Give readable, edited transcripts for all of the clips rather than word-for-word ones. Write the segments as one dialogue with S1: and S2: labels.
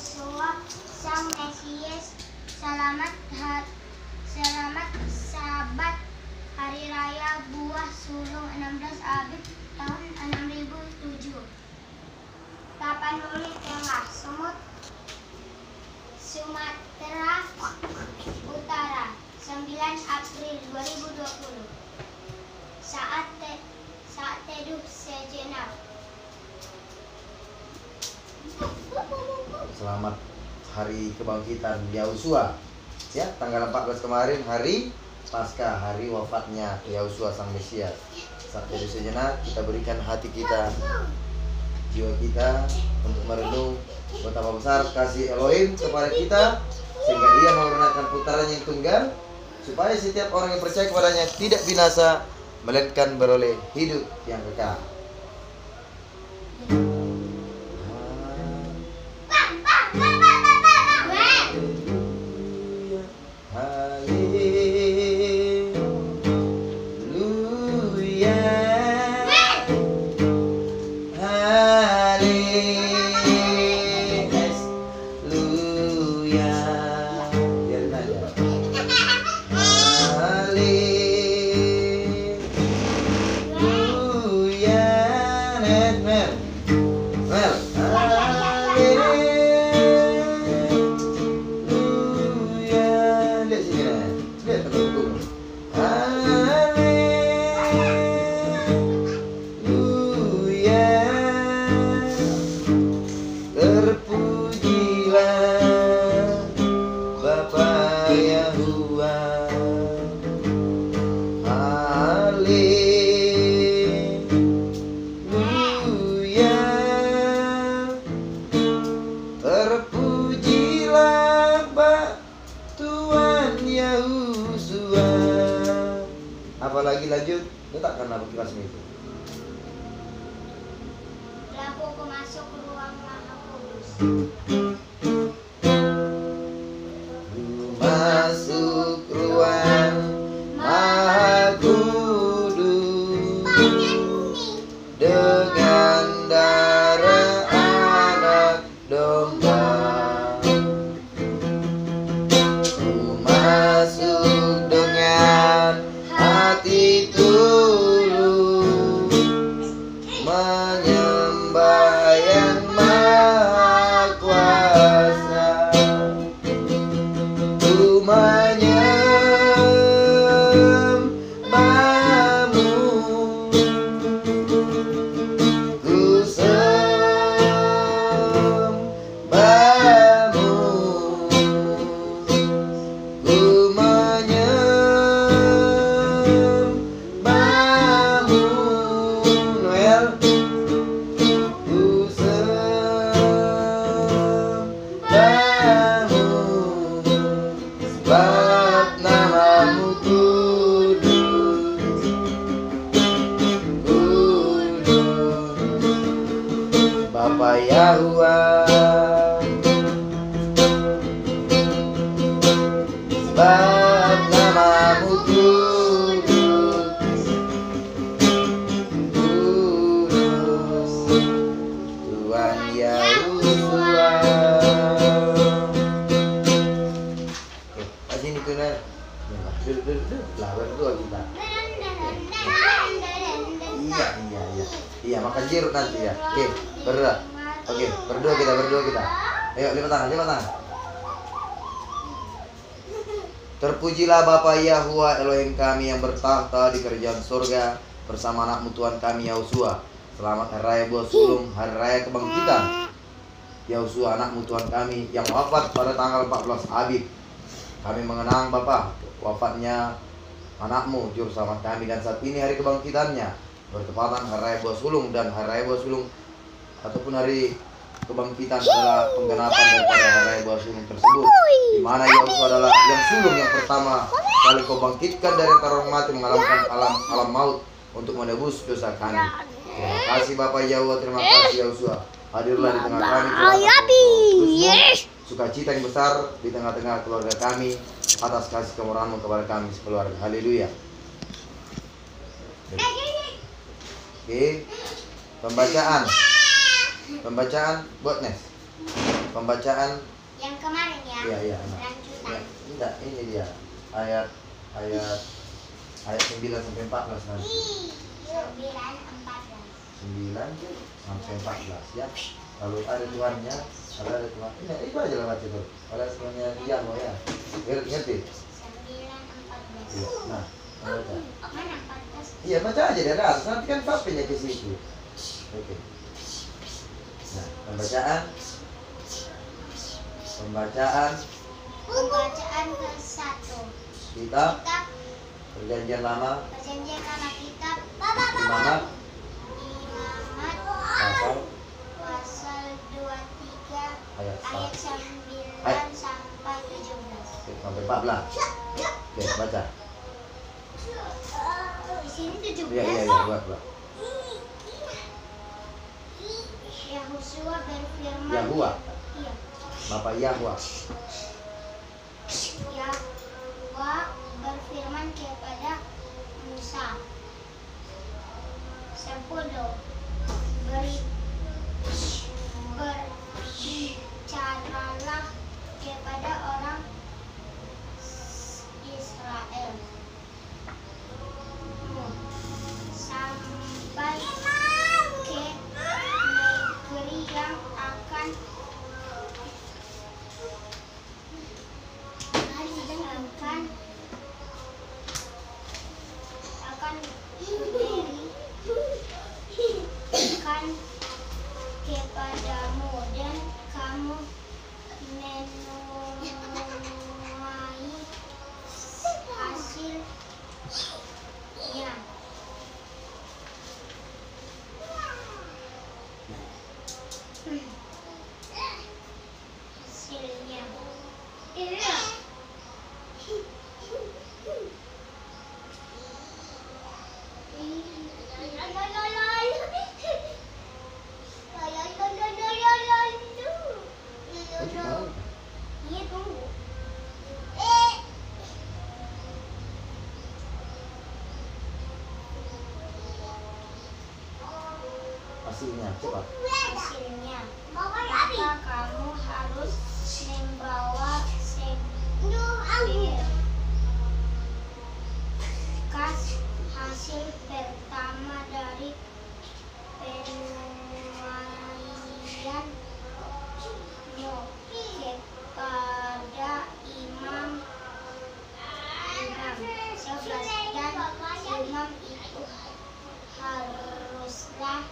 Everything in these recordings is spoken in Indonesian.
S1: Yosua sang Mesias. Selamat Sabat Hari Raya Buah Sulung 16 Abib tahun 6007. Tapanuli Tengah, Sumut, Sumatera Utara, 9 April 2020. Saat teduh sejenak.
S2: Selamat Hari Kebangkitan Yahusua. Ya, tanggal 14 kemarin hari Paskah, hari wafatnya Yahusua sang Mesias. Saat teduh sejenak, kita berikan hati kita, jiwa kita untuk merenung betapa besar kasih Elohim kepada kita, sehingga Ia menurunkan putaran yang tunggal, supaya setiap orang yang percaya kepadanya tidak binasa, melainkan beroleh hidup yang kekal. Apalagi lanjut, letakkan apa kelasmu itu.
S1: Laku masuk ruang Maha Kudus.
S2: Masuk ruang Maha Kudus dengan darah anak domba. Masuk dengan hati tulus, menyembah yang Maha Kuasa. Ku menyembahmu, ku sembahmu, ku menyembahmu, Noel. Ku sembahmu, sebab namamu kudus, kudus, Bapa Yahuwah. Sebab namamu kudus, kudus, Tuhan Yahusua. Sini tuh Ner. Duduk lah, berdua kita. Iya, makan jeruk nanti ya. Oke, berdua. Oke, berdua kita. Ayo, lipat tangan. Terpujilah Bapa Yahuwah Elohim kami yang bertahta di kerajaan surga bersama anakmu Tuhan kami Yahusua. Selamat Hari Raya Buah Sulung, Hari Raya Kebangkitan Yahusua anakmu Tuhan kami yang wafat pada tanggal 14 Abib. Kami mengenang Bapa wafatnya anakmu Juru Selamat kami, dan saat ini hari kebangkitannya bertepatan Hari Raya Buah Sulung, dan Hari Raya Buah Sulung ataupun hari kebangkitan adalah penggenapan daripada Hari Raya Buah Sulung tersebut, di mana Yahusua adalah yang sulung yang pertama kali kau bangkitkan dari antara orang mati, mengalahkan alam maut untuk menebus dosa kami. Terima kasih Bapa Yahuwah, terima kasih Yahusua. Hadirlah di tengah kami, sukacita yang besar di tengah-tengah keluarga kami atas kasih kemurahan-Mu kepada kami sekeluarga. Haleluya. Oke, pembacaan buat Nes. pembacaan.
S1: Yang kemarin ya.
S2: Iya, iya.
S1: Lanjutan.
S2: Ya, enggak, ini dia. Ayat 9 sampai 14 nanti.
S1: 9:14.
S2: 9 sampai 14 ya. Kalau ada Tuhannya, kalau ada Tuhan. Ini itu aja lah baca tuh. Kalau semuanya dia mau ya. Ngerti?
S1: 9:14.
S2: Iya. Nah, baca.
S1: Mana 14?
S2: Iya, baca aja dari atas. Nanti kan sampainya ke situ. Oke. Nah, pembacaan
S1: Pembacaan ke-1.
S2: kitab
S1: Kitab
S2: Perjanjian Lama
S1: Perjanjian Lama, kitab
S2: Imamat
S1: Imamat
S2: pasal
S1: pasal 23
S2: ayat
S1: ayat 9 sampai 17.
S2: sampai 14. Oke, baca.
S1: Di sini 17.
S2: Iya, buat.
S1: Yahusua berfirman.
S2: Yahua.
S1: Iya.
S2: Bapak Yahwa.
S1: Yahwa berfirman kepada Musa, 10 berbicaralah kepada orang Israel sampai ke negeri yang akan diberikan kepadamu, dan kamu menuai hasilnya. Iya. Iya, tunggu.
S2: Hasilnya cepat.
S1: Hasilnya, maka kamu harus membawa seberkas hasil pertama dari penuaianmu kepada imam. 11. Dan imam itu haruslah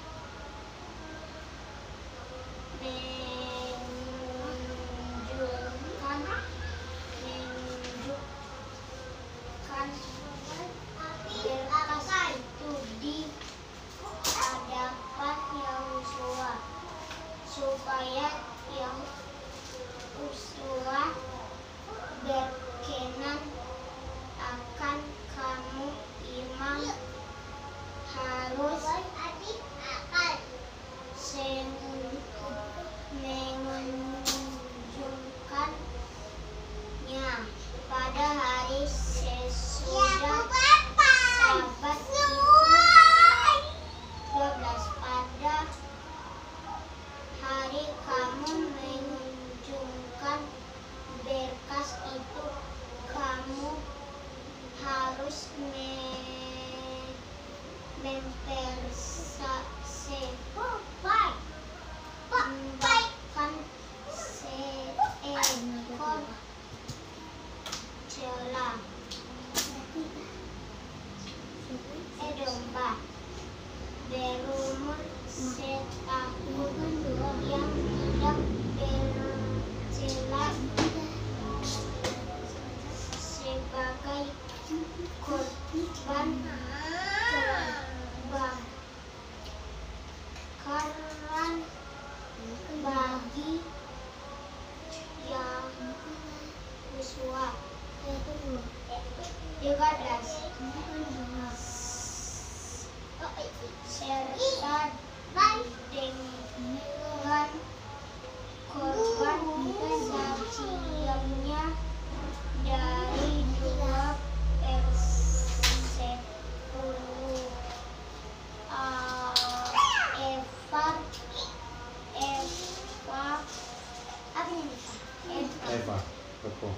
S2: Eva. Teko.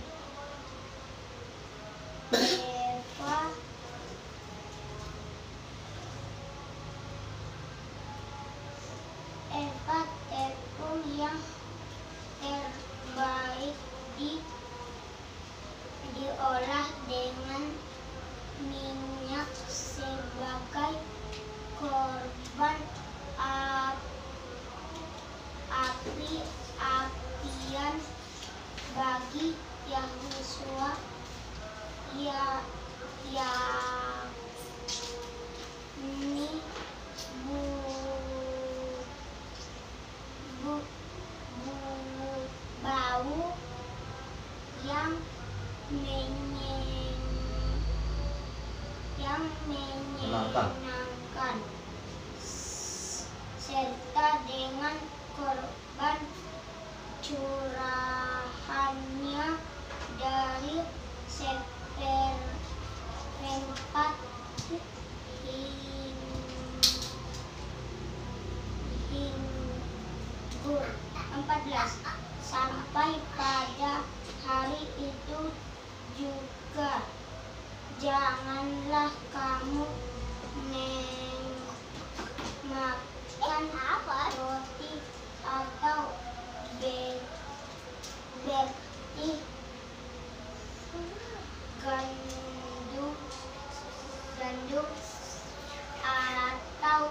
S1: Eva tepung yang terbaik diolah dengan minyak sebagai korban api-apian bagi Yahusua yakni bau yang menyenangkan serta dengan korban curahannya dari seperempat hingur 14. Sampai pada hari itu juga janganlah kamu makan roti atau berarti gandum atau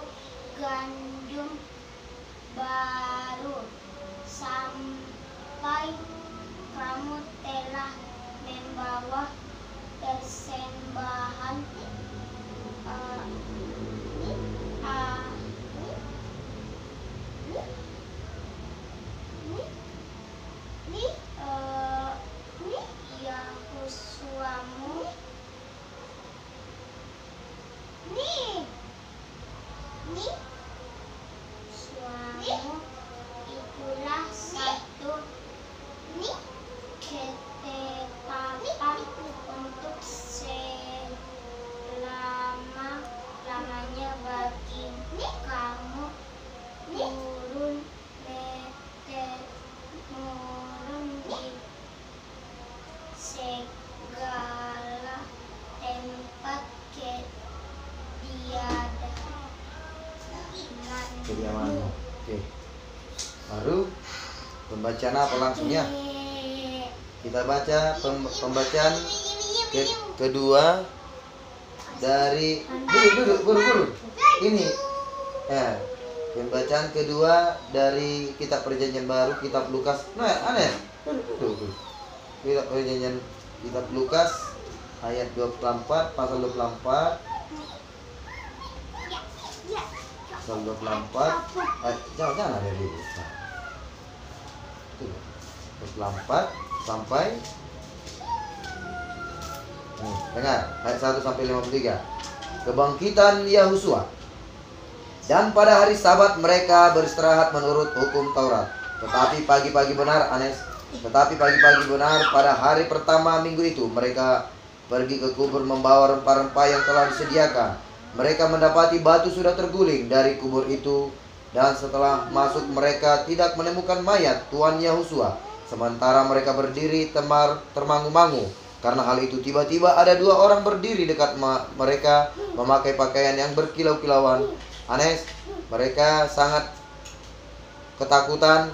S1: gandum baru sampai kamu telah membawa persembahan Yahusuamu suamu, itulah satu ketetapan untuk selama-lamanya bagi kamu turun di segala tempat
S2: kediamanmu. Oke. Baru pembacaan apa langsungnya? Kita baca pembacaan kedua dari buru. Ini pembacaan kedua dari kitab Perjanjian Baru, kitab Lukas. Kitab Lukas ayat 24 pasal 24. Pasal 24 jangan ada dulu. 24 sampai dengar ayat 1 sampai 53. Kebangkitan Yahusua. Dan pada hari Sabat mereka beristirahat menurut hukum Taurat. Tetapi pagi-pagi benar pada hari pertama minggu itu mereka pergi ke kubur membawa rempah-rempah yang telah disediakan. Mereka mendapati batu sudah terguling dari kubur itu, dan setelah masuk mereka tidak menemukan mayat Tuan Yahusua. Sementara mereka berdiri termangu-mangu karena hal itu, tiba-tiba ada dua orang berdiri dekat mereka memakai pakaian yang berkilau-kilauan. Mereka sangat ketakutan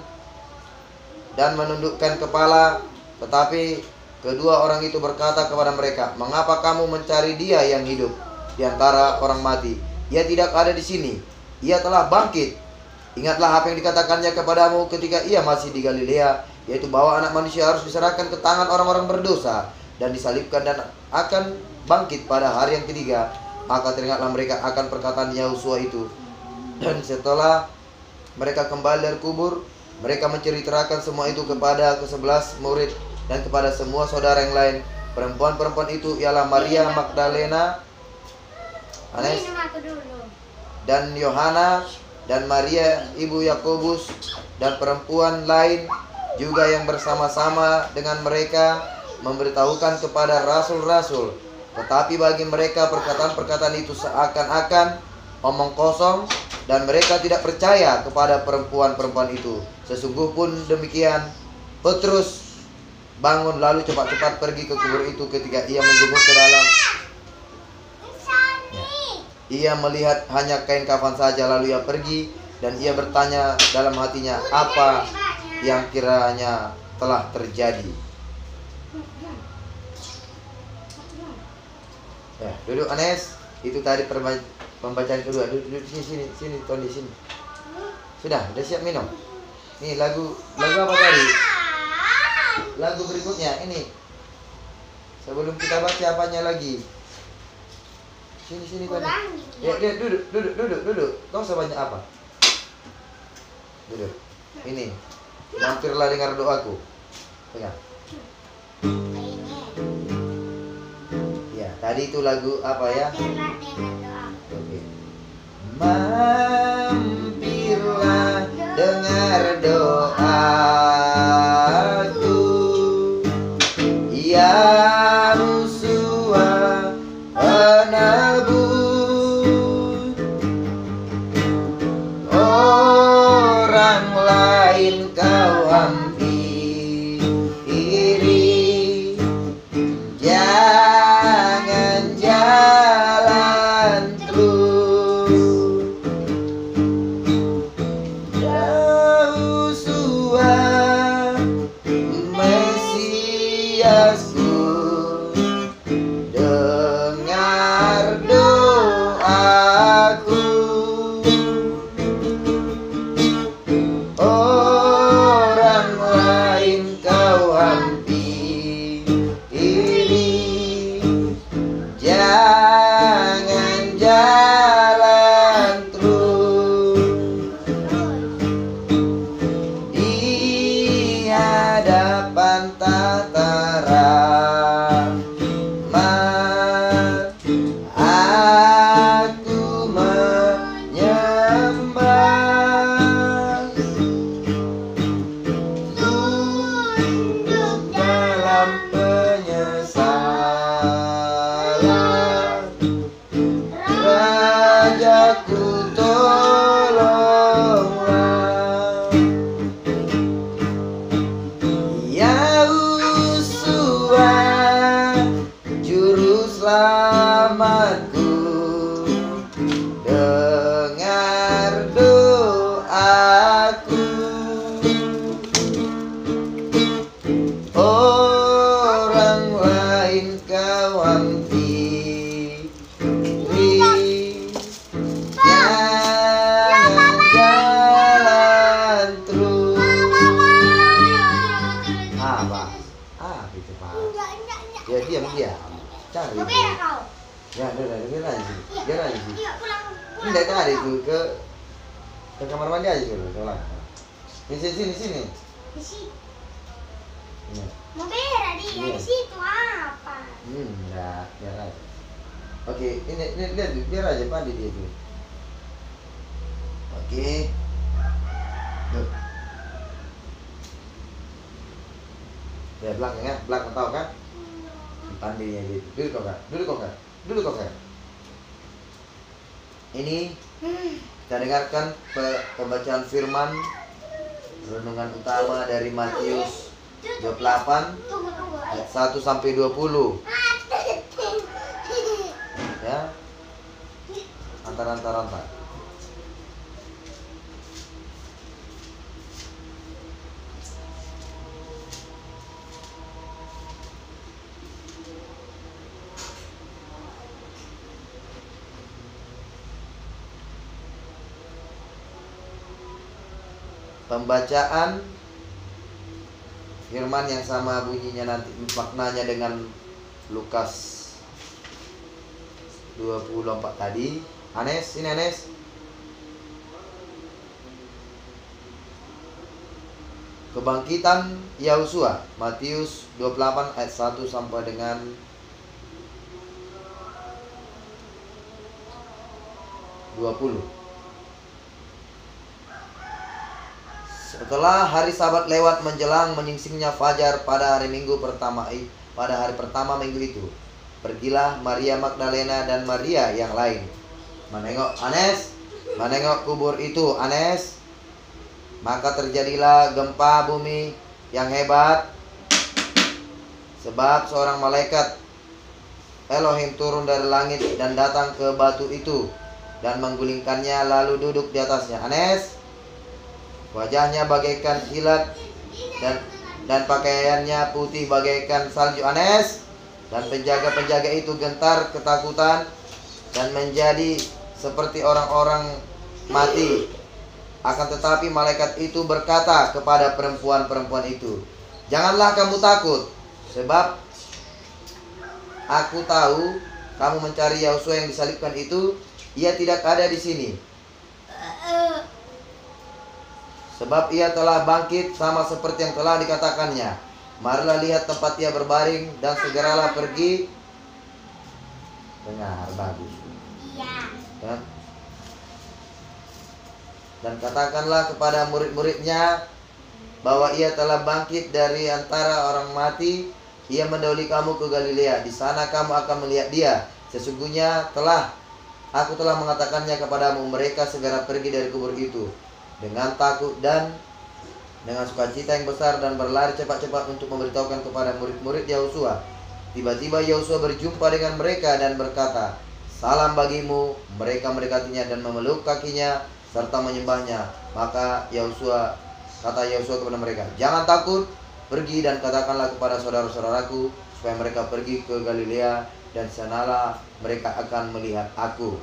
S2: dan menundukkan kepala. Tetapi kedua orang itu berkata kepada mereka, "Mengapa kamu mencari Dia yang hidup di antara orang mati? Ia tidak ada di sini. Ia telah bangkit. Ingatlah apa yang dikatakannya kepadamu ketika ia masih di Galilea, yaitu bahwa Anak Manusia harus diserahkan ke tangan orang-orang berdosa dan disalibkan dan akan bangkit pada hari yang ketiga." Maka teringatlah mereka akan perkataan Yahusua itu. Dan setelah mereka kembali dari kubur, mereka menceritakan semua itu kepada ke-11 murid dan kepada semua saudara yang lain. Perempuan-perempuan itu ialah Maria Magdalena, dan Yohana, dan Maria ibu Yakobus, dan perempuan lain juga yang bersama-sama dengan mereka memberitahukan kepada rasul-rasul. Tetapi bagi mereka perkataan-perkataan itu seakan-akan omong kosong, dan mereka tidak percaya kepada perempuan-perempuan itu. Sesungguh pun demikian, Petrus bangun lalu cepat-cepat pergi ke kubur itu. Ketika ia menjenguk ke dalam, ia melihat hanya kain kafan saja. Lalu ia pergi dan ia bertanya dalam hatinya apa yang kiranya telah terjadi. Ya, duduk Anes. Itu tadi pembacaan kedua. Duduk sini, Tony sini. Sudah siap minum. Nih lagu apa tadi? Lagu berikutnya ini. Sebelum kita baca apanya lagi. Sini Tony. Ya, duduk. Kau usah banyak apa? Duduk. Ini. Mampirlah dengar doaku. Pegang. Ya, tadi itu lagu apa ya? Oke. Mampirlah dengar doaku, ya Yahusua penebus. Orang lain kau hampiri, jangan jalan terus. Yahusua Mesiasku, dengar doaku. Orang lain kau hampiri, jangan jalan terus. Di hadapan tata rahmat aku menyembah, tunduk dalam penyesalan. Rajaku tolonglah, Yahusua juru selamatku, dengar doaku. Orang lain kau hampiri, jangan jalan terus. Apa itu Pak? Ya diam. Cari itu. Ya biar aja sih. Tidak tadi itu ke kamar mandi aja dulu. Tolong. Sini. Ini.
S1: Mau berak dia
S2: Iya.
S1: di situ apa?
S2: Enggak, biar aja. Oke, ini lihat biar aja mandi dia itu. Oke. Tuh. Ya belakang tahu kan? Pandinya gitu. Duduk kok kak. Ini kita dengarkan pembacaan firman renungan utama dari Matius 28
S1: Tunggu.
S2: ayat 1 sampai 20. Ya. Antar. Pembacaan firman yang sama bunyinya nanti maknanya dengan Lukas 24 tadi. Anes, ini Anes. Kebangkitan Yahusua, Matius 28 ayat 1 sampai dengan 20. Setelah hari Sabat lewat menjelang menyingsingnya fajar pada hari pertama minggu itu, pergilah Maria Magdalena dan Maria yang lain menengok kubur itu, Anes. Maka terjadilah gempa bumi yang hebat Sebab seorang malaikat Elohim turun dari langit dan datang ke batu itu dan menggulingkannya lalu duduk di atasnya. Anes, wajahnya bagaikan kilat dan pakaiannya putih bagaikan salju. Anes, dan penjaga-penjaga itu gentar ketakutan dan menjadi seperti orang-orang mati. Akan tetapi malaikat itu berkata kepada perempuan-perempuan itu, janganlah kamu takut, sebab aku tahu kamu mencari Yosua yang disalibkan itu. Ia tidak ada di sini, sebab ia telah bangkit sama seperti yang telah dikatakannya. Marilah lihat tempat ia berbaring dan segeralah pergi. Dengar, bagus.
S1: Iya.
S2: Dan katakanlah kepada murid-muridnya bahwa ia telah bangkit dari antara orang mati. Ia mendahului kamu ke Galilea. Di sana kamu akan melihat dia. Sesungguhnya aku telah mengatakannya kepadamu. Mereka segera pergi dari kubur itu dengan takut dan dengan sukacita yang besar dan berlari cepat-cepat untuk memberitahukan kepada murid-murid Yosua. Tiba-tiba Yosua berjumpa dengan mereka dan berkata, salam bagimu. Mereka mendekatinya dan memeluk kakinya serta menyembahnya. Maka kata Yosua kepada mereka, jangan takut, pergi dan katakanlah kepada saudara-saudaraku supaya mereka pergi ke Galilea, dan sanalah mereka akan melihat aku.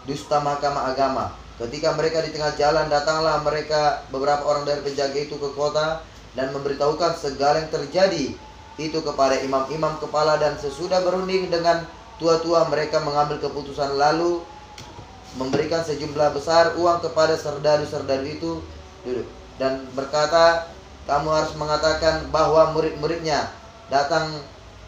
S2: Dusta mahkamah agama. Ketika mereka di tengah jalan, datanglah beberapa orang dari penjaga itu ke kota dan memberitahukan segala yang terjadi itu kepada imam-imam kepala. Dan sesudah berunding dengan tua-tua, mereka mengambil keputusan lalu memberikan sejumlah besar uang kepada serdadu-serdadu itu dan berkata, kamu harus mengatakan bahwa murid-muridnya datang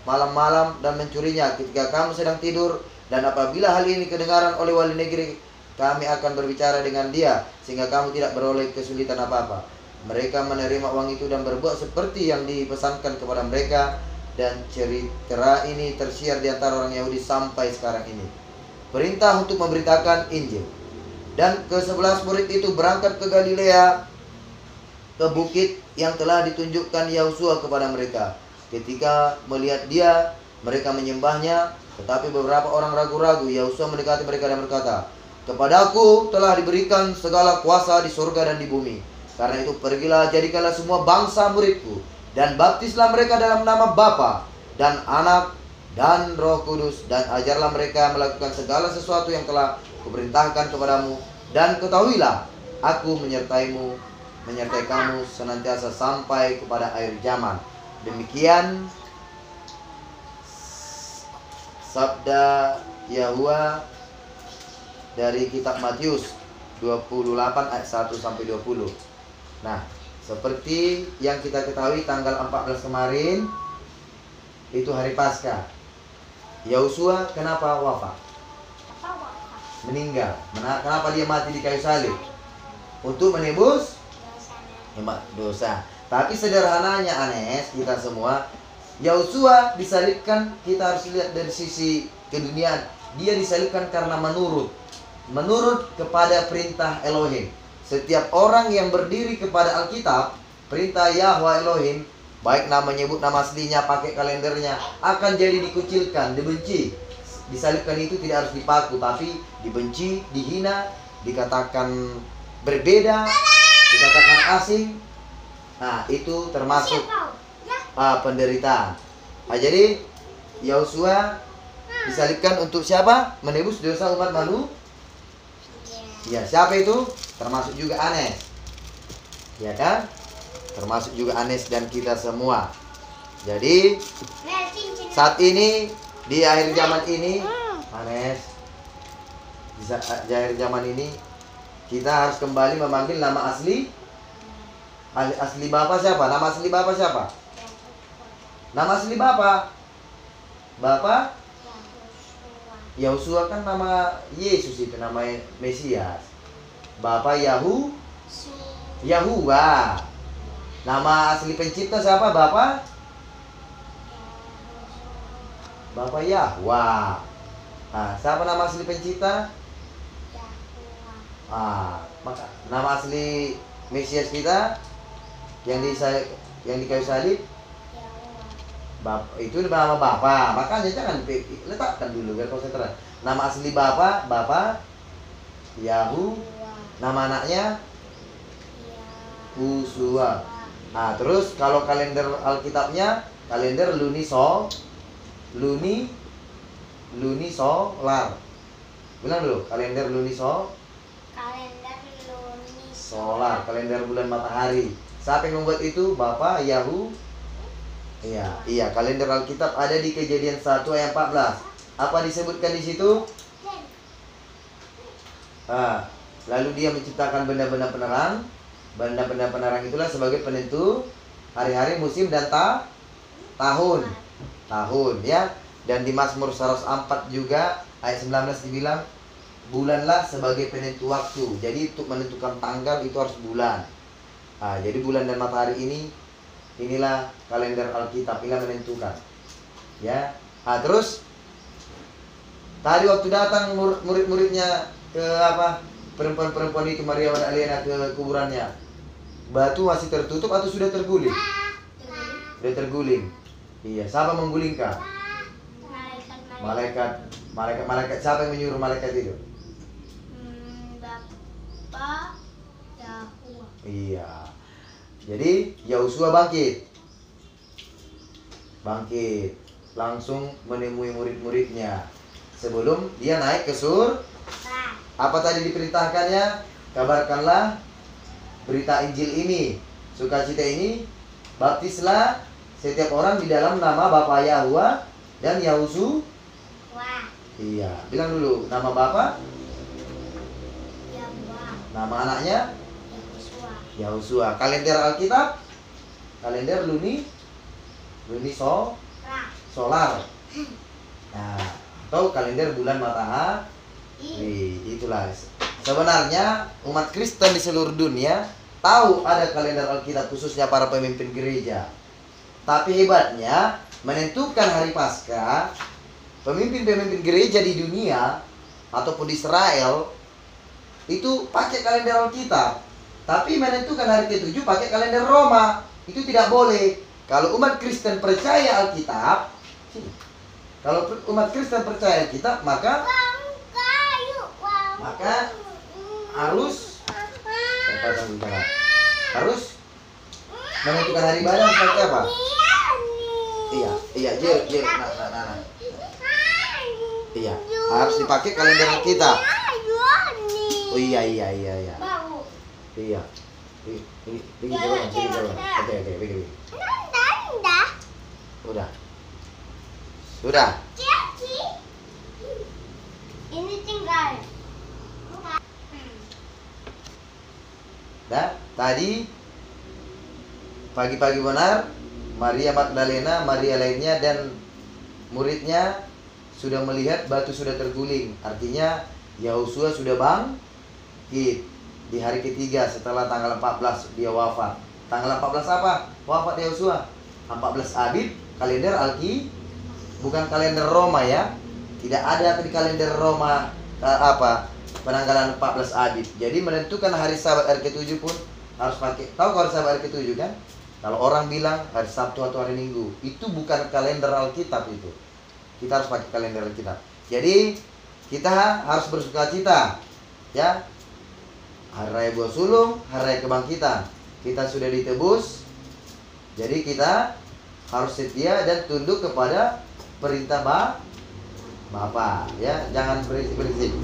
S2: malam-malam dan mencurinya ketika kamu sedang tidur, dan apabila hal ini kedengaran oleh wali negeri, kami akan berbicara dengan dia sehingga kamu tidak beroleh kesulitan apa-apa. Mereka menerima uang itu dan berbuat seperti yang dipesankan kepada mereka, dan cerita ini tersiar di antara orang Yahudi sampai sekarang ini. Perintah untuk memberitakan Injil. Dan ke-11 murid itu berangkat ke Galilea, ke bukit yang telah ditunjukkan Yosua kepada mereka. Ketika melihat dia, mereka menyembahnya, tetapi beberapa orang ragu-ragu. Yosua mendekati mereka dan berkata, kepadaku telah diberikan segala kuasa di surga dan di bumi. Karena itu pergilah, jadikanlah semua bangsa muridku, dan baptislah mereka dalam nama Bapa dan Anak dan Roh Kudus, dan ajarlah mereka melakukan segala sesuatu yang telah kuperintahkan kepadamu. Dan ketahuilah, aku menyertai kamu senantiasa sampai kepada akhir zaman. Demikian sabda Yahwa dari kitab Matius 28 ayat 1 sampai 20. Nah, seperti yang kita ketahui, tanggal 14 kemarin itu hari Paskah. Yosua kenapa wafat? Meninggal. Kenapa dia mati di kayu salib? Untuk menebus dosa. Tapi sederhananya, Anes, kita semua, Yosua disalibkan, kita harus lihat dari sisi keduniaan. Dia disalibkan karena menurut kepada perintah Elohim. Setiap orang yang berdiri kepada Alkitab, perintah Yahwa Elohim, baik menyebut nama aslinya, pakai kalendernya, akan jadi dikucilkan, dibenci. Disalibkan itu tidak harus dipaku, tapi dibenci, dihina, dikatakan berbeda, dikatakan asing. Nah, itu termasuk penderitaan. Nah, jadi Yosua disalibkan untuk siapa? Menebus dosa umat manusia. Ya, siapa itu? Termasuk juga Anes. Ya kan? Termasuk juga Anes dan kita semua. Jadi saat ini, di akhir zaman ini, Anes, di akhir zaman ini kita harus kembali memanggil nama asli Bapak siapa? Nama asli Bapak siapa? Nama asli Bapak Yosua kan nama Yesus, itu nama Mesias. Bapak Yahuwa. Nama asli pencipta siapa? Bapak Yahwa. Nah, siapa nama asli pencipta? Maka nama asli Mesias kita yang di kayu salib Itu nama bapak, makanya jangan letakkan dulu biar konsentrasi. Nama asli bapak Yahu, nama anaknya Usua. Nah, terus kalau kalender Alkitabnya kalender Luni Solar. Bilang dulu, kalender Luni Solar, kalender bulan matahari. Siapa yang membuat itu? Bapak Yahu. Iya, kalender Alkitab ada di Kejadian 1 ayat 14. Apa disebutkan di situ? Lalu dia menciptakan benda-benda penerang. Benda-benda penerang itulah sebagai penentu hari-hari, musim dan tahun ya. Dan di Mazmur 104 juga ayat 19 dibilang bulanlah sebagai penentu waktu. Jadi untuk menentukan tanggal itu harus bulan. Jadi bulan dan matahari inilah kalender Alkitab, inilah menentukan. Ya. Terus tadi waktu datang murid-muridnya ke perempuan-perempuan itu, Maria Magdalena, ke kuburannya, batu masih tertutup atau sudah terguling? Sudah terguling. Iya, siapa menggulingkan? Malaikat. Siapa yang menyuruh malaikat itu?
S1: Bapak Yahua.
S2: Iya. Jadi Yahusua bangkit, langsung menemui murid-muridnya sebelum dia naik ke surga. Apa tadi diperintahkannya? Kabarkanlah berita Injil ini, sukacita ini, baptislah setiap orang di dalam nama Bapa Yahua dan Yahusua. Iya, bilang dulu nama Bapa, nama anaknya Yahusua. Kalender Alkitab, kalender Luni Solar. Atau kalender bulan matahari. Itulah. Sebenarnya umat Kristen di seluruh dunia tahu ada kalender Alkitab, khususnya para pemimpin gereja. Tapi hebatnya menentukan hari Paskah, pemimpin-pemimpin gereja di dunia ataupun di Israel itu pakai kalender Alkitab. Tapi menentukan hari ke-7 pakai kalender Roma. Itu tidak boleh. Kalau umat Kristen percaya Alkitab, maka harus menentukan hari ibadah seperti apa? Iya, Jil. Nah. Iya, harus dipakai kalender Alkitab. Oh iya. Iya. Ini jalan. Oke, begini. Sudah.
S1: Ini tinggal.
S2: Tadi pagi-pagi benar Maria Magdalena, Maria lainnya dan muridnya sudah melihat batu sudah terguling. Artinya Yahusua sudah bangkit. Di hari ketiga setelah tanggal 14 dia wafat. Tanggal 14 apa? Wafat Yahusua. 14 Abib, kalender bukan kalender Roma ya. Tidak ada di kalender Roma penanggalan 14 Abib. Jadi menentukan hari Sabat hari ke-7 pun harus pakai. Tahu kalau hari Sabat hari ke-7 kan? Kalau orang bilang hari Sabtu atau hari Minggu, itu bukan kalender Alkitab itu. Kita harus pakai kalender Alkitab. Jadi kita harus bersukacita ya. Hari Raya Buah Sulung, Hari Raya Kebangkitan. Kita sudah ditebus. Jadi kita harus setia dan tunduk kepada perintah Bapa, ya, jangan berisik-berisik.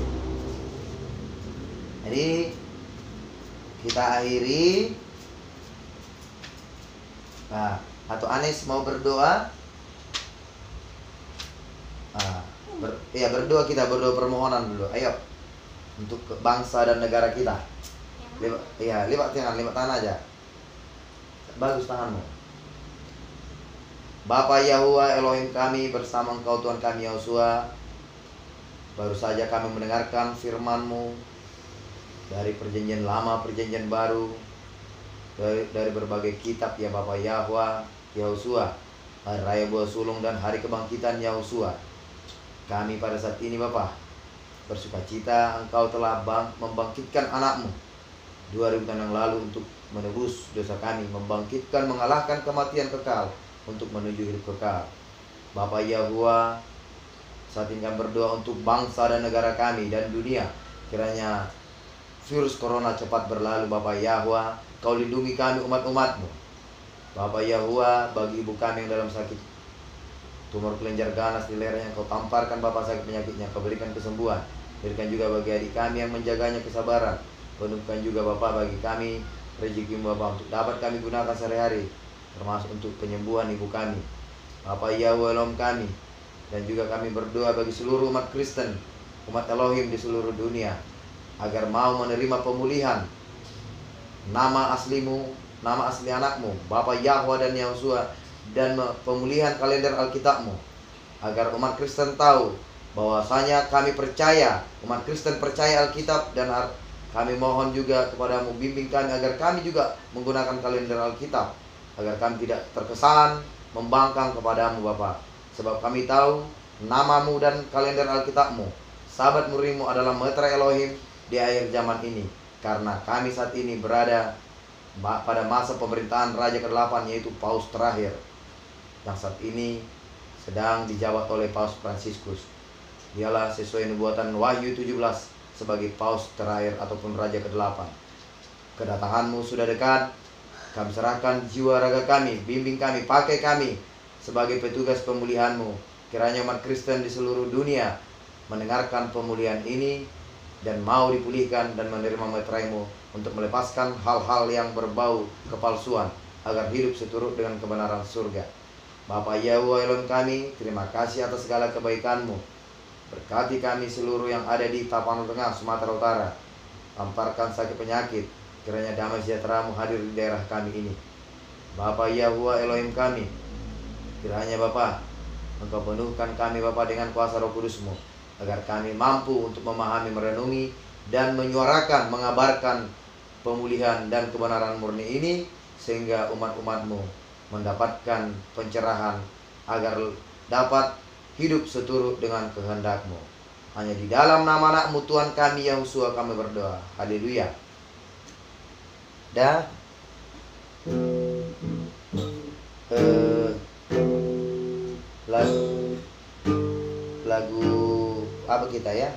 S2: Jadi kita akhiri. Atau Anis mau berdoa? Berdoa, kita berdoa permohonan dulu. Ayo, untuk bangsa dan negara kita. Lipat tangan aja. Bagus tanganmu. Bapa Yahua Elohim kami, bersama Engkau Tuhan kami Yahusua, baru saja kami mendengarkan firman-Mu dari perjanjian lama, perjanjian baru, dari berbagai kitab ya Bapa Yahua Yahusua, Hari Raya Buah Sulung dan Hari Kebangkitan Yahusua. Kami pada saat ini Bapa bersukacita Engkau telah membangkitkan anak-Mu 2000 tahun yang lalu untuk menebus dosa kami, membangkitkan, mengalahkan kematian kekal untuk menuju hidup kekal. Bapa Yahuwa, saat ini kami berdoa untuk bangsa dan negara kami dan dunia. Kiranya virus corona cepat berlalu. Bapa Yahuwa, Kau lindungi kami umat-umat-Mu. Bapa Yahuwa, bagi ibu kami yang dalam sakit tumor kelenjar ganas di lehernya, Kau tamparkan Bapa sakit penyakitnya, Kau berikan kesembuhan. Berikan juga bagi adik kami yang menjaganya kesabaran. Penuhkan juga Bapa bagi kami rezeki-Mu Bapa untuk dapat kami gunakan sehari-hari, termasuk untuk penyembuhan ibu kami. Bapa Yahweh Elohim kami, dan juga kami berdoa bagi seluruh umat Kristen, umat Elohim di seluruh dunia, agar mau menerima pemulihan nama aslimu, nama asli anakmu, Bapa Yahweh dan Yahusua, dan pemulihan kalender Alkitab-Mu, agar umat Kristen tahu bahwasanya kami percaya, umat Kristen percaya Alkitab, dan kami mohon juga kepadamu, bimbing kami agar kami juga menggunakan kalender Alkitab, agar kami tidak terkesan membangkang kepadamu Bapa. Sebab kami tahu namamu dan kalender Alkitab-Mu, sahabat murimu adalah Metra Elohim di akhir zaman ini. Karena kami saat ini berada pada masa pemerintahan Raja ke-8, yaitu Paus terakhir, yang saat ini sedang dijabat oleh Paus Fransiskus. Dialah sesuai nubuatan Wahyu 17 sebagai Paus terakhir ataupun Raja ke-8. Kedatanganmu sudah dekat. Kami serahkan jiwa raga kami, bimbing kami, pakai kami sebagai petugas pemulihan-Mu. Kiranya umat Kristen di seluruh dunia mendengarkan pemulihan ini dan mau dipulihkan dan menerima meterai-Mu untuk melepaskan hal-hal yang berbau kepalsuan, agar hidup seturut dengan kebenaran surga. Bapa Yahweh Elohim kami, terima kasih atas segala kebaikan-Mu. Berkati kami seluruh yang ada di Tapanuli Tengah, Sumatera Utara. Tamparkan sakit penyakit. Kiranya damai sejahtera-Mu hadir di daerah kami ini. Bapa Yahweh Elohim kami, kiranya Bapa, Engkau penuhkan kami Bapa dengan kuasa Roh Kudus-Mu, agar kami mampu untuk memahami, merenungi, dan menyuarakan, mengabarkan pemulihan dan kebenaran murni ini, sehingga umat-umat-Mu mendapatkan pencerahan agar dapat hidup seturut dengan kehendak-Mu. Hanya di dalam nama anak-Mu Tuhan kami Yahusua kami berdoa. Haleluya. Dah. Lagu apa kita ya?